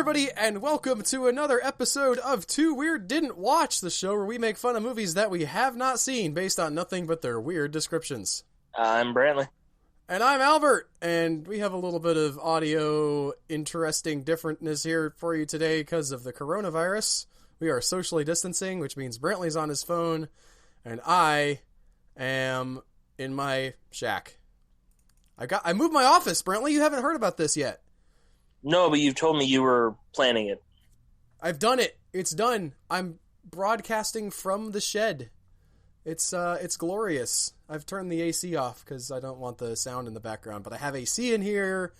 everybody, and welcome to another episode of Too Weird Didn't Watch, the show where we make fun of movies that we have not seen based on nothing but their weird descriptions. I'm Brantley. And I'm Albert, and we have a little bit of audio interesting differentness here for you today because of the coronavirus. We are socially distancing, which means Brantley's on his phone, and I am in my shack. I moved my office, Brantley. You haven't heard about this yet. No, but you've told me you were planning it. I've done it. It's done. I'm broadcasting from the shed. It's glorious. I've turned the AC off because I don't want the sound in the background, but I have AC in here,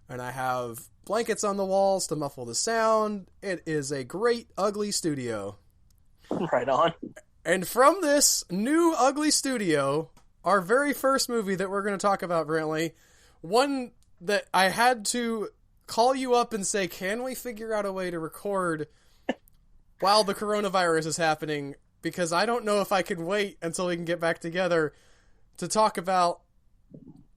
and I have blankets on the walls to muffle the sound. It is a great, ugly studio. Right on. And from this new, ugly studio, our very first movie that we're going to talk about, Brantley, one that I had to call you up and say, can we figure out a way to record while the coronavirus is happening? Because I don't know if I can wait until we can get back together to talk about,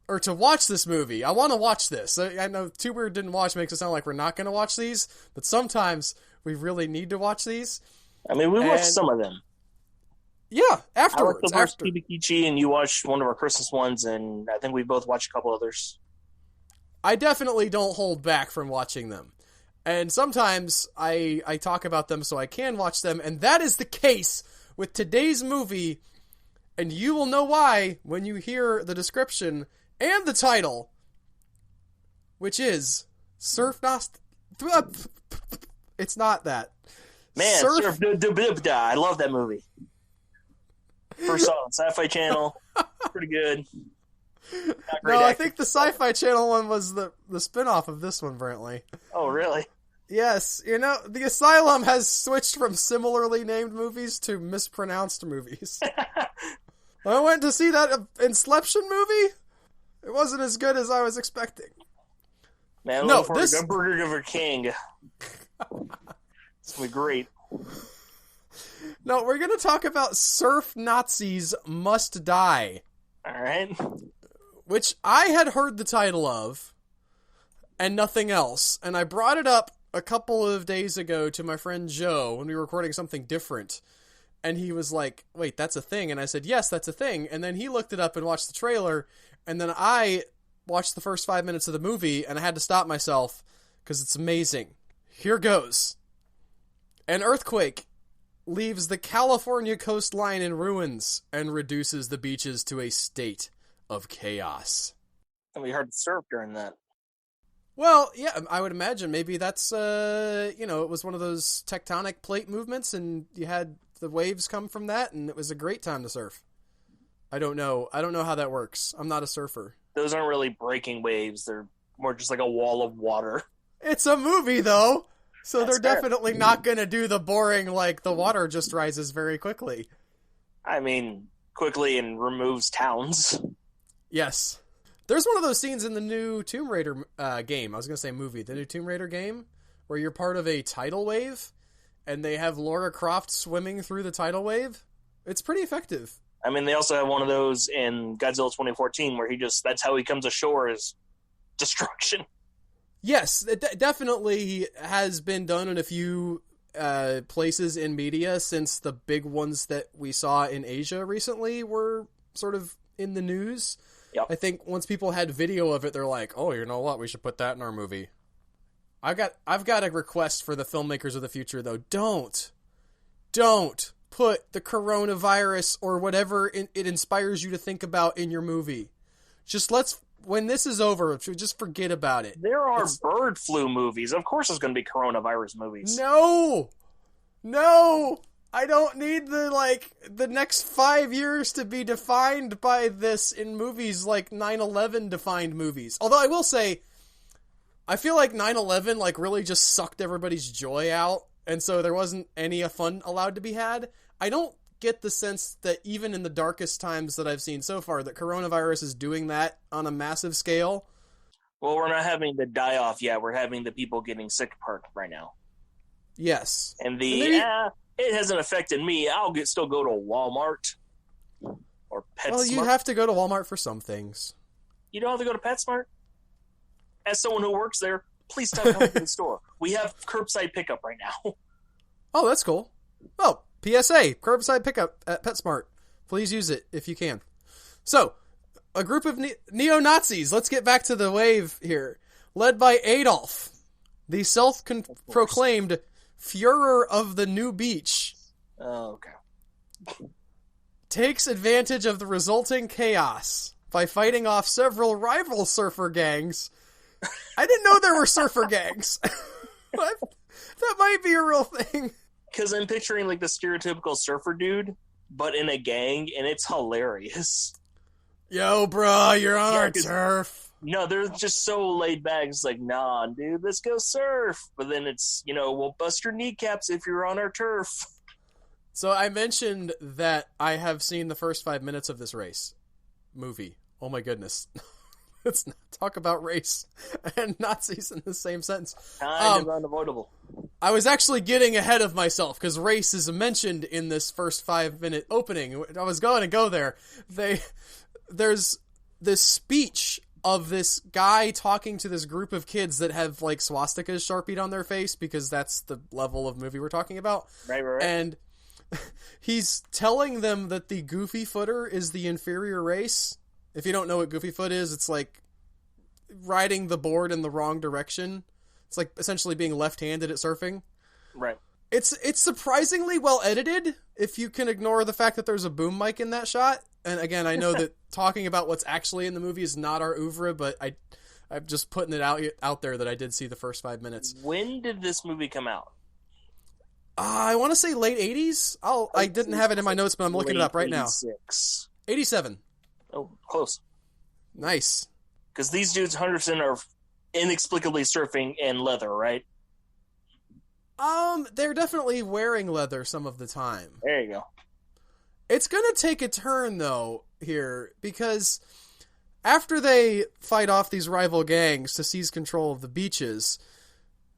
or to watch this movie. I want to watch this. I know Too Weird Didn't Watch makes it sound like we're not going to watch these, but sometimes we really need to watch these. I mean, we watched some of them. Yeah, afterwards. I watched the first Kibikichi, and you watched one of our Christmas ones, and I think we both watched a couple others. I definitely don't hold back from watching them. And sometimes I talk about them so I can watch them, and that is the case with today's movie, and you will know why when you hear the description and the title, which is Surf Nost... It's not that. Man, Surf I love that movie. First saw it on Sci-Fi Channel. Pretty good. No, I think the Sci-Fi Channel one was the spin-off of this one, Brantley. Oh, really? Yes. You know, the Asylum has switched from similarly named movies to mispronounced movies. I went to see that Inception movie. It wasn't as good as I was expecting. Man, look for a Burger Giver King. It's going to be great. No, we're going to talk about Surf Nazis Must Die. All right. Which I had heard the title of, and nothing else. And I brought it up a couple of days ago to my friend Joe when we were recording something different. And he was like, wait, that's a thing? And I said, yes, that's a thing. And then he looked it up and watched the trailer. And then I watched the first 5 minutes of the movie, and I had to stop myself because it's amazing. Here goes. An earthquake leaves the California coastline in ruins and reduces the beaches to a state of chaos. And we heard surf during that. Well, yeah, I would imagine maybe that's, it was one of those tectonic plate movements, and you had the waves come from that, and it was a great time to surf. I don't know how that works. I'm not a surfer. Those aren't really breaking waves. They're more just like a wall of water. It's a movie, though. So That's they're fair. definitely not going to do the boring, like, the water just rises very quickly. I mean, quickly and removes towns. Yes. There's one of those scenes in the new Tomb Raider game. I was going to say movie. The new Tomb Raider game, where you're part of a tidal wave, and they have Lara Croft swimming through the tidal wave. It's pretty effective. I mean, they also have one of those in Godzilla 2014, where that's how he comes ashore, is destruction. Yes, it definitely has been done in a few places in media since the big ones that we saw in Asia recently were sort of in the news. Yep. I think once people had video of it, they're like, oh, you know what? We should put that in our movie. I've got a request for the filmmakers of the future, though. Don't put the coronavirus or whatever it inspires you to think about in your movie. When this is over, just forget about it. There are bird flu movies. Of course there's going to be coronavirus movies. No! I don't need the next 5 years to be defined by this in movies like 9/11 defined movies. Although I will say, I feel like 9/11 really just sucked everybody's joy out, and so there wasn't any fun allowed to be had. I don't get the sense that even in the darkest times that I've seen so far, that coronavirus is doing that on a massive scale. Well, we're not having the die-off yet. We're having the people getting sick part right now. Yes. And it hasn't affected me. I'll still go to Walmart or PetSmart. Well, you have to go to Walmart for some things. You don't have to go to PetSmart? As someone who works there, please stop coming to the store. We have curbside pickup right now. Oh, that's cool. Oh, PSA, curbside pickup at PetSmart. Please use it if you can. So, a group of neo-Nazis, let's get back to the wave here, led by Adolf, the self-proclaimed Führer of the New Beach. Oh, okay. Takes advantage of the resulting chaos by fighting off several rival surfer gangs. I didn't know there were surfer gangs. That might be a real thing. Because I'm picturing like the stereotypical surfer dude, but in a gang, and it's hilarious. Yo, bro, you're on our turf. No, they're just so laid back. It's like, nah, dude, let's go surf. But then it's, we'll bust your kneecaps if you're on our turf. So I mentioned that I have seen the first 5 minutes of this race movie. Oh my goodness. Let's not talk about race and Nazis in the same sentence. Kind of unavoidable. I was actually getting ahead of myself because race is mentioned in this first 5-minute opening. I was going to go there. There's this speech of this guy talking to this group of kids that have like swastikas sharpied on their face because that's the level of movie we're talking about. Right. And he's telling them that the goofy footer is the inferior race. If you don't know what goofy foot is, it's like riding the board in the wrong direction. It's like essentially being left-handed at surfing. Right. It's surprisingly well edited if you can ignore the fact that there's a boom mic in that shot. And again, I know that talking about what's actually in the movie is not our oeuvre, but I'm just putting it out there that I did see the first 5 minutes. When did this movie come out? I want to say late 80s. I didn't have it in my notes, but I'm looking it up right now. 87. Oh, close. Nice. Because these dudes 100% are inexplicably surfing in leather, right? They're definitely wearing leather some of the time. There you go. It's gonna take a turn, though, here, because after they fight off these rival gangs to seize control of the beaches,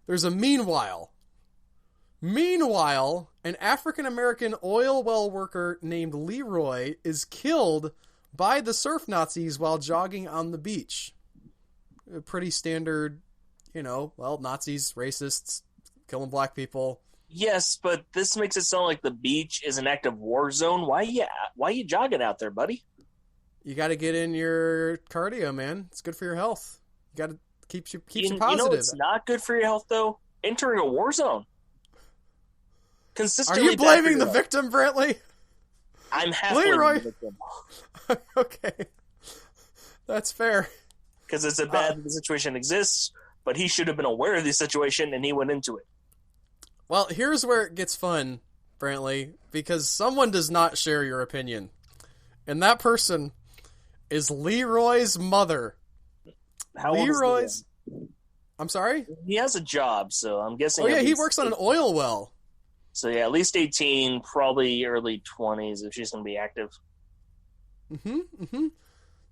there's a meanwhile. Meanwhile, an African-American oil well worker named Leroy is killed by the surf Nazis while jogging on the beach. A pretty standard, Nazis, racists, killing black people. Yes, but this makes it sound like the beach is an active war zone. Why you jogging out there, buddy? You got to get in your cardio, man. It's good for your health. You got to keep you positive. You know it's not good for your health, though? Entering a war zone. Consistently. Are you blaming the victim, Brantley? I'm half blaming the victim. Okay. That's fair. Because it's a bad situation exists, but he should have been aware of the situation, and he went into it. Well, here's where it gets fun, Brantley, because someone does not share your opinion. And that person is Leroy's mother. How old is I'm sorry? He has a job, so I'm guessing... Oh, yeah, he works on an oil well. So, yeah, at least 18, probably early 20s if she's going to be active.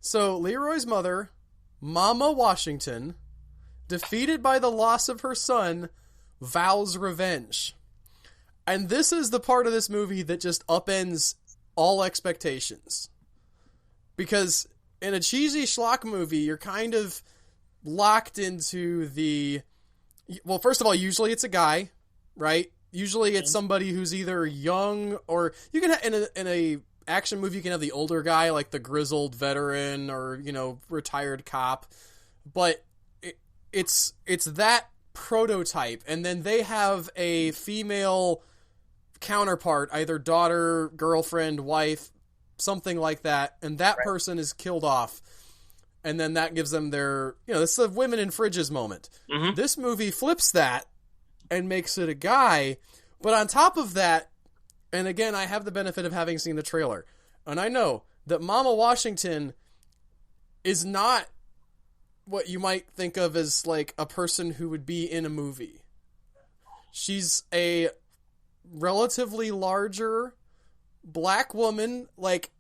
So, Leroy's mother, Mama Washington, defeated by the loss of her son, vows revenge. And this is the part of this movie that just upends all expectations. Because in a cheesy schlock movie, you're kind of locked into the... Well, first of all, usually it's a guy, right? Usually it's somebody who's either young or... You can in a action movie, you can have the older guy, like the grizzled veteran or, retired cop. But it's that prototype, and then they have a female counterpart, either daughter, girlfriend, wife, something like that, and that person is killed off, and then that gives them their, it's a women in fridges moment. This movie flips that and makes it a guy, but on top of that, and again, I have the benefit of having seen the trailer, and I know that Mama Washington is not what you might think of as like a person who would be in a movie. She's a relatively larger black woman. Like,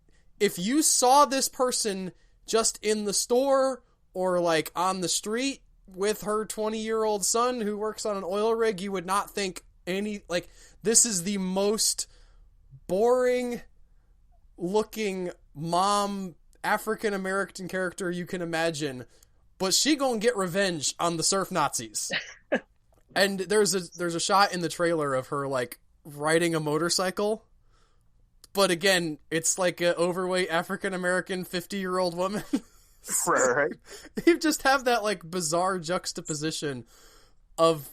if you saw this person just in the store or like on the street with her 20-year-old son who works on an oil rig, you would not think this is the most boring looking mom African American character you can imagine. But she gonna get revenge on the surf Nazis. And there's a shot in the trailer of her, like, riding a motorcycle. But again, it's like an overweight African-American 50-year-old woman. So Right. you just have that, like, bizarre juxtaposition of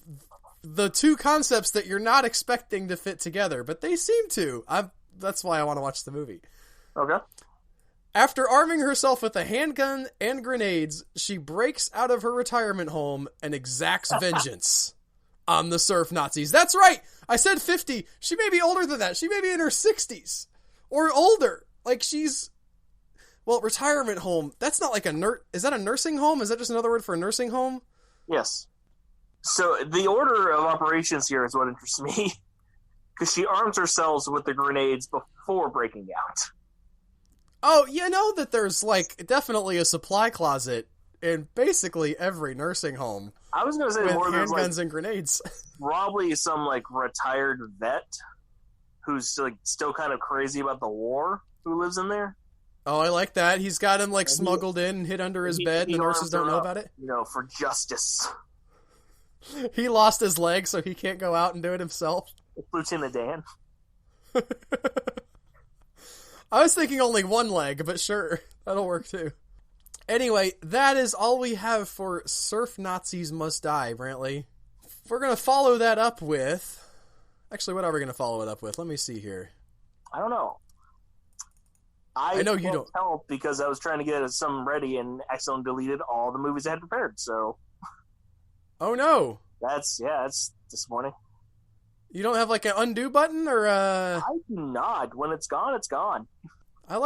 the two concepts that you're not expecting to fit together, but they seem to. That's why I want to watch the movie. Okay. After arming herself with a handgun and grenades, she breaks out of her retirement home and exacts vengeance on the surf Nazis. That's right! I said 50. She may be older than that. She may be in her 60s. Or older. Like, she's... Well, retirement home. That's not like a Is that a nursing home? Is that just another word for a nursing home? Yes. So the order of operations here is what interests me. Because she arms herself with the grenades before breaking out. Oh, you know that there's, like, definitely a supply closet in basically every nursing home. I was going to say with more handguns like, and grenades. probably some, like, retired vet who's, like, still kind of crazy about the war who lives in there. Oh, I like that. He's got him, like, smuggled in and hid under his bed, and the nurses don't know about it. You know, for justice. He lost his leg, so he can't go out and do it himself. Lieutenant Dan. I was thinking only one leg, but sure, that'll work too. Anyway, that is all we have for Surf Nazis Must Die, Brantley. We're going to follow that up with... Actually, what are we going to follow it up with? Let me see here. I don't know. I know you don't. Help because I was trying to get some ready and accidentally deleted all the movies I had prepared, so... Oh no! That's disappointing. You don't have, like, an undo button, or I do not. When it's gone, it's gone. I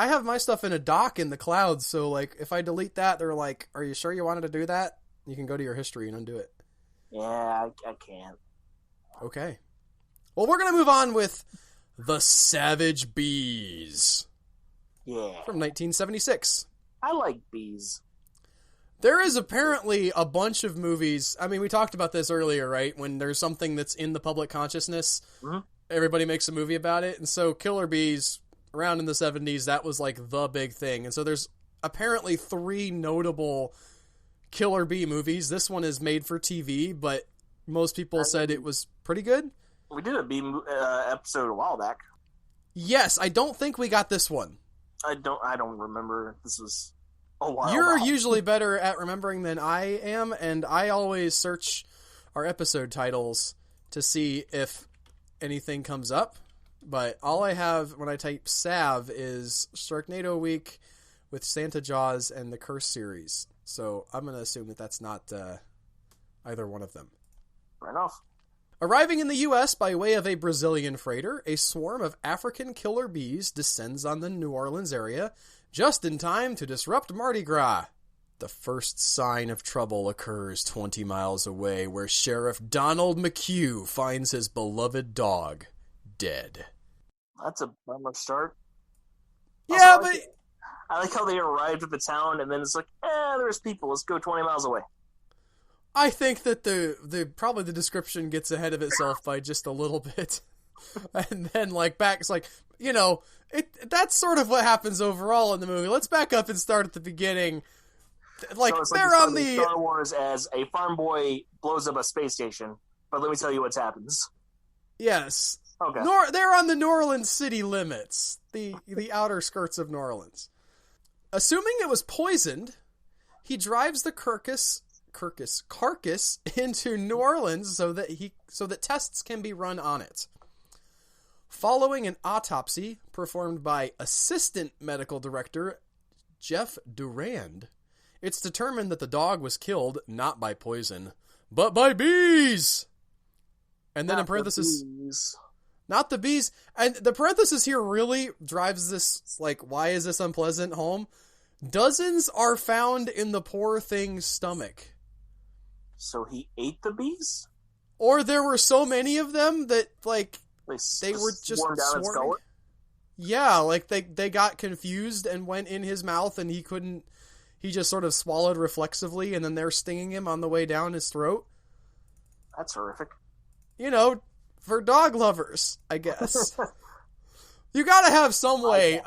have my stuff in a dock in the cloud, so, like, if I delete that, they're like, are you sure you wanted to do that? You can go to your history and undo it. Yeah, I can't. Okay. Well, we're gonna move on with The Savage Bees. Yeah. From 1976. I like bees. There is apparently a bunch of movies. I mean, we talked about this earlier, right? When there's something that's in the public consciousness, everybody makes a movie about it. And so Killer Bees, around in the 70s, that was like the big thing. And so there's apparently 3 notable Killer Bee movies. This one is made for TV, but most people said it was pretty good. We did a bee episode a while back. Yes, I don't think we got this one. I don't remember. This was a while You're back. usually better at remembering than I am, and I always search our episode titles to see if anything comes up. But all I have when I type Sav is Sharknado Week with Santa Jaws and the Curse series. So I'm going to assume that that's not either one of them. Fair enough. Arriving in the U.S. by way of a Brazilian freighter, a swarm of African killer bees descends on the New Orleans area just in time to disrupt Mardi Gras. The first sign of trouble occurs 20 miles away, where Sheriff Donald McHugh finds his beloved dog dead. That's a bummer start. Yeah, also, I like how they arrived at the town and then it's like, there's people. Let's go 20 miles away. I think that the probably the description gets ahead of itself by just a little bit. And then, like, back, it's like, you know, that's sort of what happens overall in the movie. Let's back up and start at the beginning. Like, so they're on the... Star Wars as a farm boy blows up a space station. But let me tell you what happens. Yes. Okay. They're on the New Orleans city limits. The outer skirts of New Orleans. Assuming it was poisoned, he drives the carcass into New Orleans so that tests can be run on it. Following an autopsy performed by Assistant Medical Director Jeff Durand, it's determined that the dog was killed not by poison, but by bees. And then in parentheses, not the bees. And the parenthesis here really drives this, like, why is this unpleasant home? Dozens are found in the poor thing's stomach. So he ate the bees? Or there were so many of them that, like, they were just swarmed down his swarming. gullet? Yeah, like, they got confused and went in his mouth and he just sort of swallowed reflexively and then they're stinging him on the way down his throat. That's horrific. You know, for dog lovers, I guess. You gotta have some way,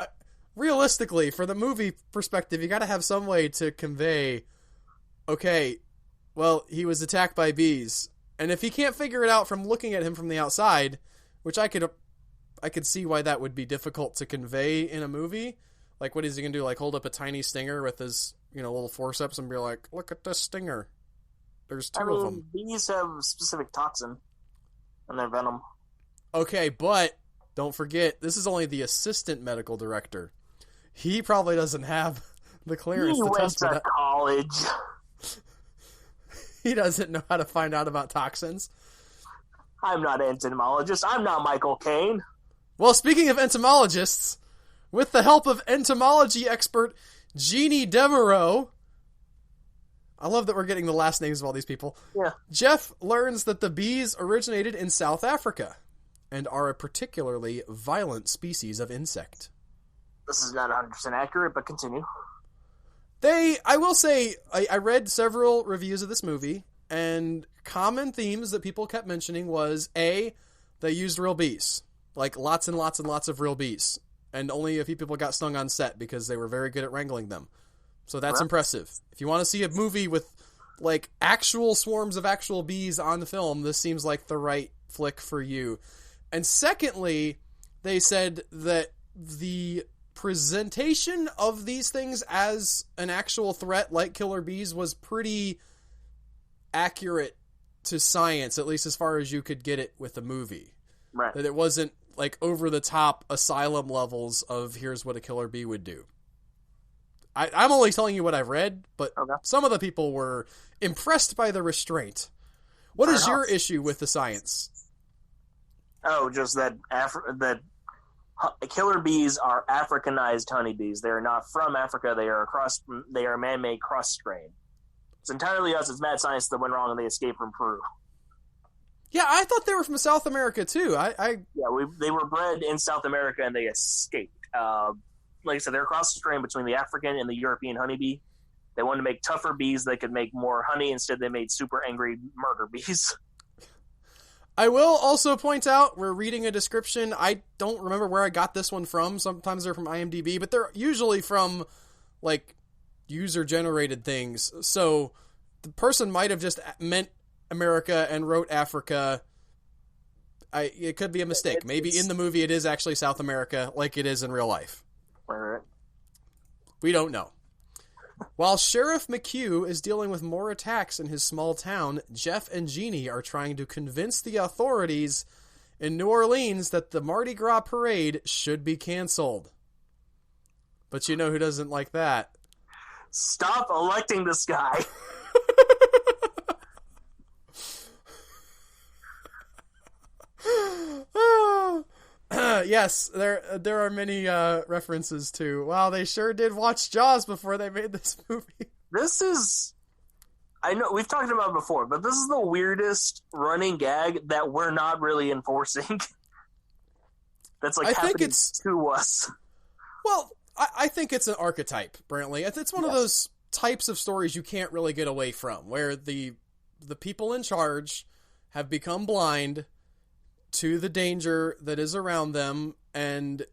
realistically, for the movie perspective, you gotta have some way to convey, okay, well, he was attacked by bees, And if he can't figure it out from looking at him from the outside, which I could see why that would be difficult to convey in a movie. Like, what is he going to do? Like, hold up a tiny stinger with his, little forceps and be like, look at this stinger. There's two of them. Bees have a specific toxin in their venom. Okay, but don't forget, this is only the assistant medical director. He probably doesn't have the clearance to test for that. He went to college. He doesn't know how to find out about toxins. I'm not an entomologist. I'm not Michael Caine. Well, speaking of entomologists, with the help of entomology expert Jeannie Devereaux, I love that we're getting the last names of all these people. Yeah. Jeff learns that the bees originated in South Africa and are a particularly violent species of insect. This is not 100% accurate, but continue. I will say, I read several reviews of this movie, and common themes that people kept mentioning was, A, they used real bees. Like, lots and lots and lots of real bees. And only a few people got stung on set because they were very good at wrangling them. So that's impressive. If you want to see a movie with, like, actual swarms of actual bees on the film, this seems like the right flick for you. And secondly, they said that the presentation of these things as an actual threat like killer bees was pretty accurate to science, at least as far as you could get it with the movie. Right. That it wasn't like over the top asylum levels of here's what a killer bee would do. I'm only telling you what I've read, but some of the people were impressed by the restraint. What is your issue with the science? Oh, just that killer bees are Africanized honeybees. They are not from Africa. They are a man-made cross strain. It's entirely us. It's mad science that went wrong and they escaped from Peru. Yeah, I thought they were from South America too. They were bred in South America and they escaped. Like I said, they're a cross strain between the African and the European honeybee. They wanted to make tougher bees that could make more honey. Instead, they made super angry murder bees. I will also point out, we're reading a description. I don't remember where I got this one from. Sometimes they're from IMDb, but they're usually from, like, user-generated things. So the person might have just meant America and wrote Africa. It could be a mistake. Maybe in the movie it is actually South America, like it is in real life. Right. We don't know. While Sheriff McHugh is dealing with more attacks in his small town, Jeff and Jeannie are trying to convince the authorities in New Orleans that the Mardi Gras parade should be canceled. But you know who doesn't like that? Stop electing this guy. Yes, there are many references to, wow, they sure did watch Jaws before they made this movie. This is, I know we've talked about it before, but this is the weirdest running gag that we're not really enforcing. That's like happening to us. Well, I think it's an archetype, Brantley. It's one of those types of stories you can't really get away from, where the people in charge have become blind to the danger that is around them, and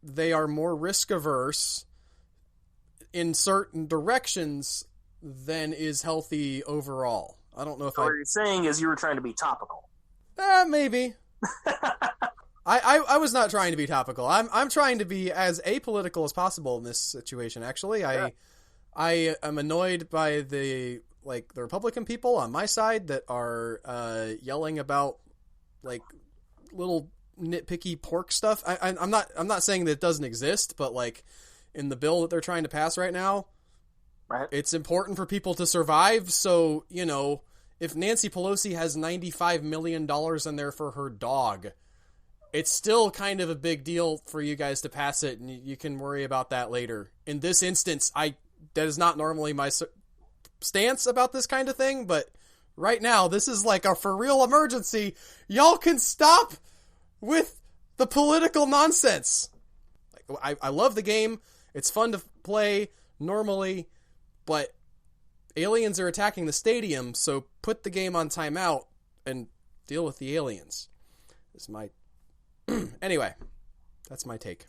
they are more risk averse in certain directions than is healthy overall. I don't know if what you're saying is you were trying to be topical. Maybe. I was not trying to be topical. I'm trying to be as apolitical as possible in this situation. Actually, I am annoyed by the Republican people on my side that are yelling about like little nitpicky pork stuff. I'm not saying that it doesn't exist, but like in the bill that they're trying to pass right now, right? It's important for people to survive. So, you know, if Nancy Pelosi has $95 million in there for her dog, it's still kind of a big deal for you guys to pass it, and you can worry about that later. In this instance, that is not normally my stance about this kind of thing, but right now, this is like a for real emergency. Y'all can stop with the political nonsense. I love the game. It's fun to play normally, but aliens are attacking the stadium, so put the game on timeout and deal with the aliens. Anyway, that's my take.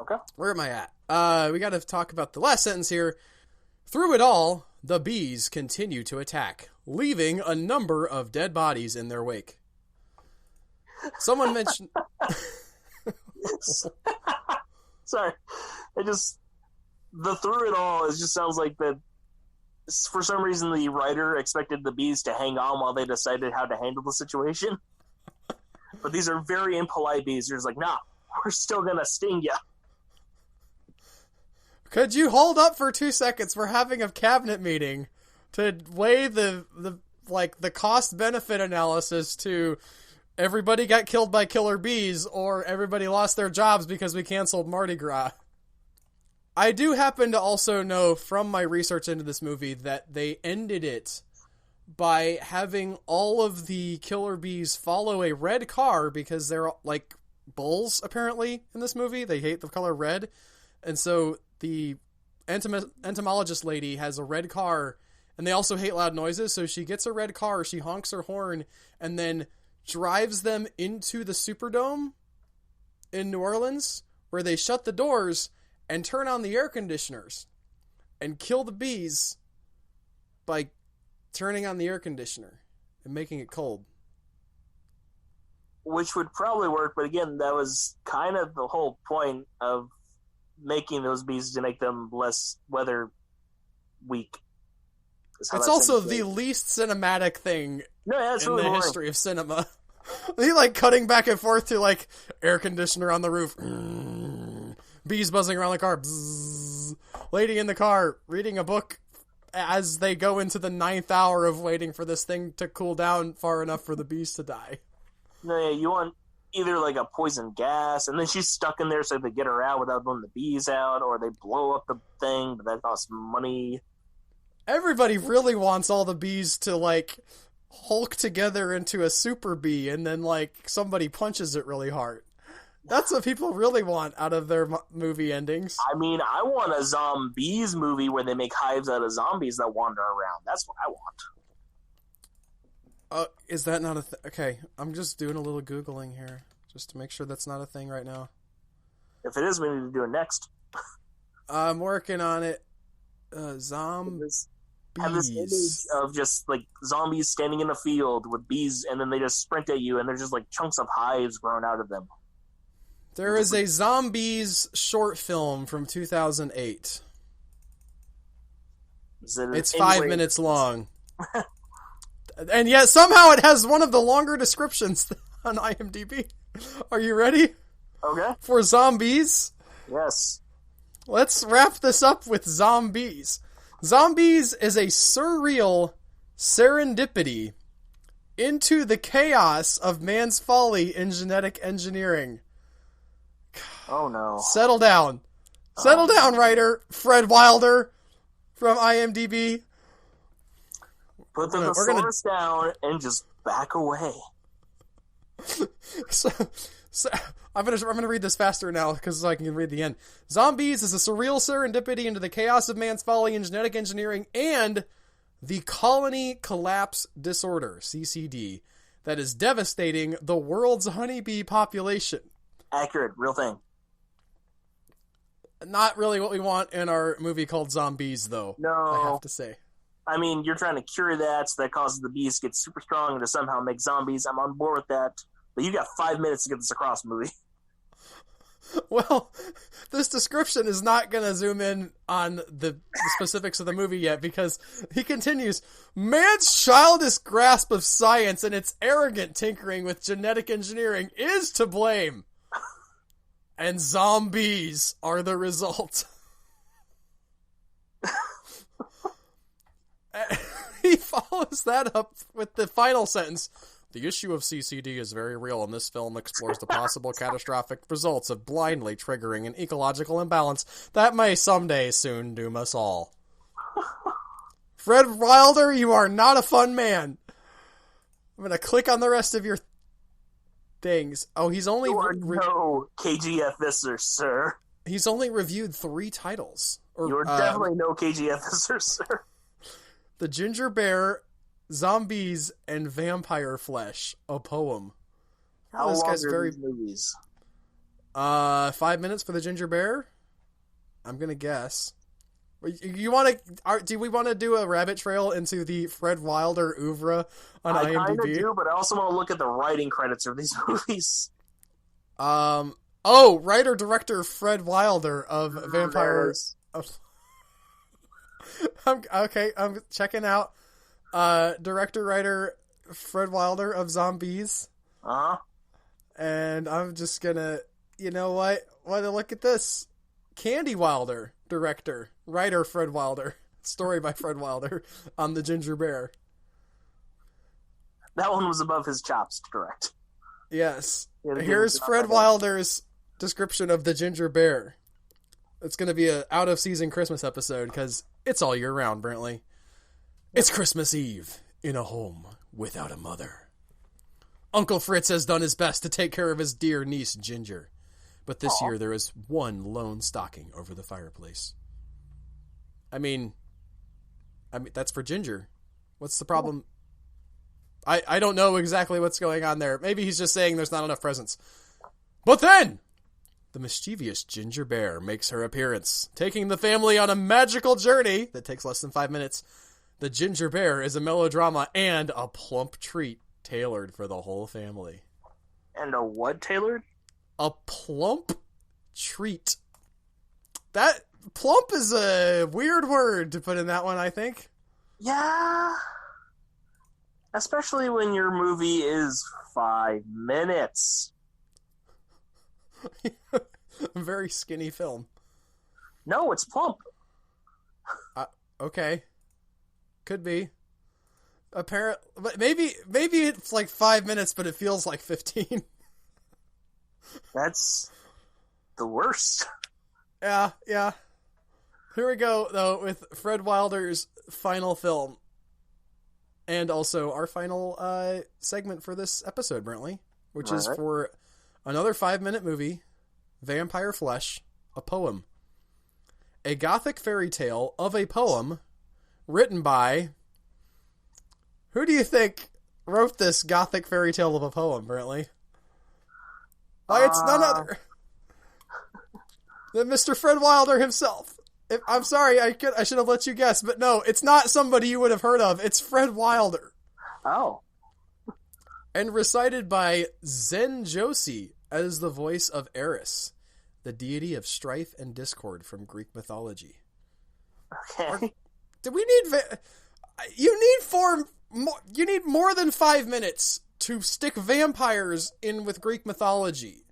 Okay. Where am I at? We got to talk about the last sentence here. Through it all, the bees continue to attack, leaving a number of dead bodies in their wake. Someone mentioned... Sorry. Through it all, it just sounds like that for some reason the writer expected the bees to hang on while they decided how to handle the situation. But these are very impolite bees. They're just like, nah, we're still gonna sting you. Could you hold up for 2 seconds? We're having a cabinet meeting to weigh the cost-benefit analysis to everybody got killed by killer bees or everybody lost their jobs because we canceled Mardi Gras. I do happen to also know from my research into this movie that they ended it by having all of the killer bees follow a red car because they're like bulls, apparently, in this movie. They hate the color red. And so the entomologist lady has a red car, and they also hate loud noises, so she gets a red car, she honks her horn, and then drives them into the Superdome in New Orleans, where they shut the doors and turn on the air conditioners and kill the bees by turning on the air conditioner and making it cold. Which would probably work, but again, that was kind of the whole point of making those bees to make them less weather weak. It's also the least cinematic thing in really the history of cinema. He cutting back and forth to air conditioner on the roof. Bees buzzing around the car. Bzzz. Lady in the car reading a book as they go into the 9th hour of waiting for this thing to cool down far enough for the bees to die. No, yeah, you want either a poison gas, and then she's stuck in there so they get her out without blowing the bees out, or they blow up the thing, but that costs money. Everybody really wants all the bees to hulk together into a super bee, and then somebody punches it really hard. That's what people really want out of their movie endings. I mean, I want a Zombees movie where they make hives out of zombies that wander around. That's what I want. Is that not a thing? Okay, I'm just doing a little Googling here, just to make sure that's not a thing right now. If it is, we need to do it next. I'm working on it. Zombies. Have this image of just zombies standing in a field with bees, and then they just sprint at you, and there's just chunks of hives growing out of them. There is a Zombees short film from 2008. It's 5 minutes long. And yet somehow it has one of the longer descriptions on IMDb. Are you ready? Okay. For Zombees? Yes. Let's wrap this up with Zombees. Zombees is a surreal serendipity into the chaos of man's folly in genetic engineering. Oh no. Settle down. Settle down, writer Fred Wilder from IMDb. Put the thesaurus down and just back away. So I'm gonna read this faster now because I can read the end. Zombees is a surreal serendipity into the chaos of man's folly in genetic engineering and the colony collapse disorder (CCD) that is devastating the world's honeybee population. Accurate, real thing. Not really what we want in our movie called Zombees, though. No, I have to say. I mean, you're trying to cure that, so that causes the bees to get super strong and to somehow make zombies. I'm on board with that. But you got 5 minutes to get this across, movie. Well, this description is not going to zoom in on the specifics of the movie yet, because he continues, man's childish grasp of science and its arrogant tinkering with genetic engineering is to blame. And zombies are the result. He follows that up with the final sentence. The issue of CCD is very real, and this film explores the possible catastrophic results of blindly triggering an ecological imbalance that may someday soon doom us all. Fred Wilder, you are not a fun man. I'm going to click on the rest of your things. Oh, he's only... You are no KGF-isser, sir. He's only reviewed 3 titles. You're definitely no KGF-isser, sir. The Ginger Bear, Zombies, and Vampire Flesh, a poem. How long are these movies? 5 minutes for the Ginger Bear? I'm going to guess. You want to? Do we want to do a rabbit trail into the Fred Wilder oeuvre on IMDb? I kind of do, but I also want to look at the writing credits of these movies. Writer director Fred Wilder of Vampire. I'm checking out. Director writer Fred Wilder of Zombees. And I'm just gonna, you know what? Look at this. Candy Wilder, director, writer Fred Wilder, story by Fred Wilder on The Ginger Bear. That one was above his chops to direct. Yes. Here's Fred Wilder's description of The Ginger Bear. It's going to be a out of season Christmas episode because it's all year round, Brantley. It's Christmas Eve in a home without a mother. Uncle Fritz has done his best to take care of his dear niece Ginger. But this year there is one lone stocking over the fireplace. I mean, that's for Ginger. What's the problem? I don't know exactly what's going on there. Maybe he's just saying there's not enough presents. But then, the mischievous Ginger Bear makes her appearance, taking the family on a magical journey that takes less than 5 minutes. The Ginger Bear is a melodrama and a plump treat tailored for the whole family. And a what tailored? A plump treat. That plump is a weird word to put in that one, I think. Yeah. Especially when your movie is 5 minutes. A very skinny film. No, it's plump. Okay. Could be. Apparently, but maybe it's like 5 minutes, but it feels like 15. That's the worst. Yeah. Here we go, though, with Fred Wilder's final film. And also our final segment for this episode, Brantley, which is for another 5-minute movie, Vampire Flesh, a poem. A gothic fairy tale of a poem written by... Who do you think wrote this gothic fairy tale of a poem, Brantley? It's none other than Mr. Fred Wilder himself. I'm sorry, I should have let you guess, but no, it's not somebody you would have heard of. It's Fred Wilder. Oh. And recited by Zen Josie as the voice of Eris, the deity of strife and discord from Greek mythology. Okay. Do we need... You need more than 5 minutes to stick vampires in with Greek mythology.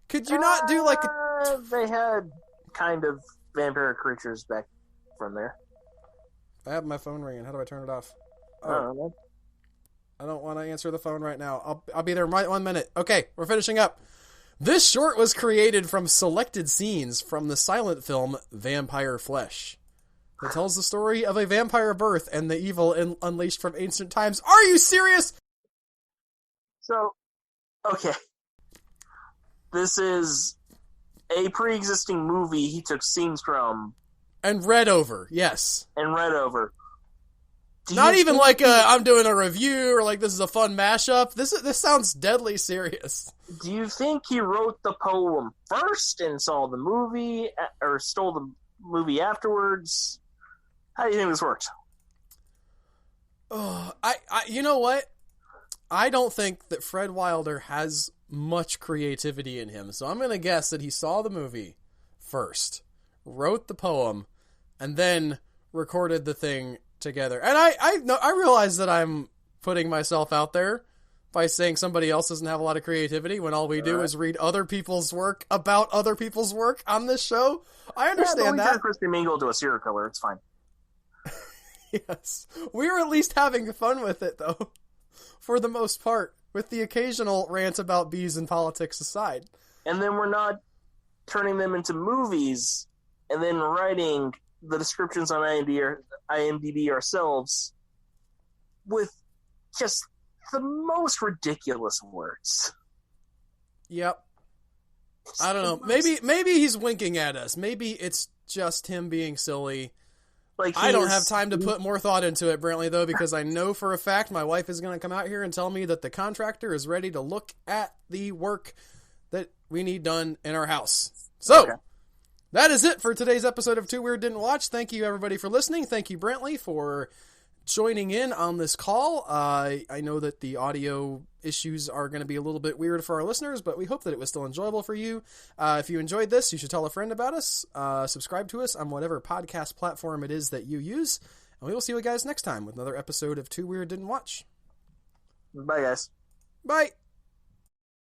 Could you not do like a... They had kind of vampire creatures back from there. I have my phone ringing. How do I turn it off? Oh. I don't want to answer the phone right now. I'll be there right 1 minute. Okay, we're finishing up. This short was created from selected scenes from the silent film Vampire Flesh. It tells the story of a vampire birth and the evil unleashed from ancient times. Are you serious? So, okay. This is a pre-existing movie he took scenes from. And read over, yes. Not even like I'm doing a review or like this is a fun mashup. This sounds deadly serious. Do you think he wrote the poem first and saw the movie, or stole the movie afterwards? How do you think this works? Oh, you know what? I don't think that Fred Wilder has much creativity in him, so I'm going to guess that he saw the movie first, wrote the poem, and then recorded the thing together. And I realize that I'm putting myself out there by saying somebody else doesn't have a lot of creativity when all we do is read other people's work about other people's work on this show. I understand that. Christy Mingle to a serial killer. It's fine. Yes. We're at least having fun with it, though, for the most part, with the occasional rant about bees and politics aside. And then we're not turning them into movies and then writing the descriptions on IMDb ourselves with just the most ridiculous words. Yep. I don't know. Maybe he's winking at us. Maybe it's just him being silly. Like I don't have time to put more thought into it, Brantley, though, because I know for a fact my wife is going to come out here and tell me that the contractor is ready to look at the work that we need done in our house. So, That is it for today's episode of Too Weird Didn't Watch. Thank you, everybody, for listening. Thank you, Brantley, for joining in on this call. I know that the audio issues are going to be a little bit weird for our listeners, but we hope that it was still enjoyable for you. If you enjoyed this, you should tell a friend about us. Subscribe to us on whatever podcast platform it is that you use. And we will see you guys next time with another episode of Too Weird Didn't Watch. Bye, guys. Bye.